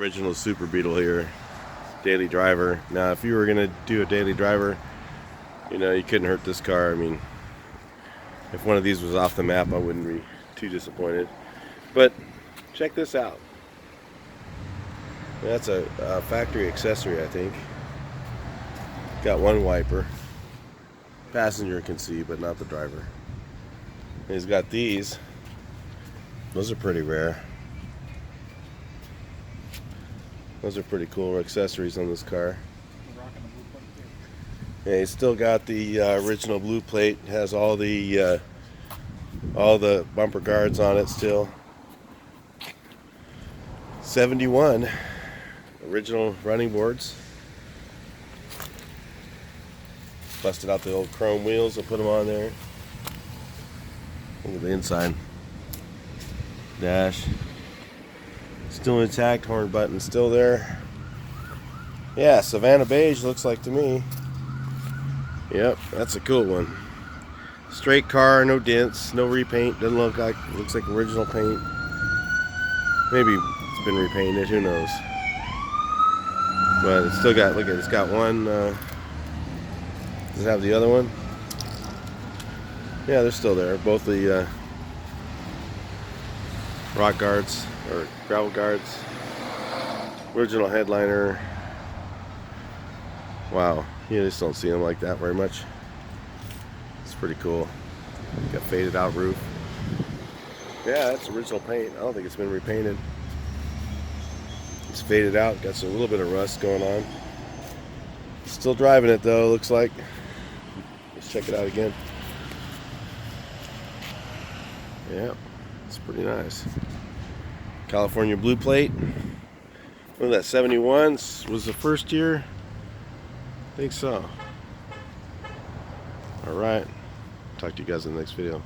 Original Super Beetle here, daily driver. Now if you were gonna do a daily driver, you know, you couldn't hurt this car. I mean, if one of these was off the map, I wouldn't be too disappointed. But check this out. That's a factory accessory, I think. Got one wiper. Passenger can see, but not the driver. And he's got these. Those are pretty rare. Those are pretty cool accessories on this car. Yeah, he's still got the original blue plate. Has all the bumper guards on it still. 71 original running boards. Busted out the old chrome wheels and put them on there. Look at the inside. Dash. Still intact, horn button still there. Yeah, Savannah beige looks like to me. Yep, that's a cool one. Straight car, no dents, no repaint. Doesn't look like, looks like original paint. Maybe it's been repainted, who knows. But it's still got, look at it, it's got one, does it have the other one? Yeah, they're still there. Both the rock guards, or gravel guards. Original headliner. Wow, you just don't see them like that very much. It's pretty cool. Got faded out roof. Yeah, that's original paint. I don't think it's been repainted. It's faded out, got a little bit of rust going on. Still driving it though, looks like. Let's check it out again. Yeah, it's pretty nice. California blue plate. What was that, 71? Was the first year? I think so. Alright. Talk to you guys in the next video.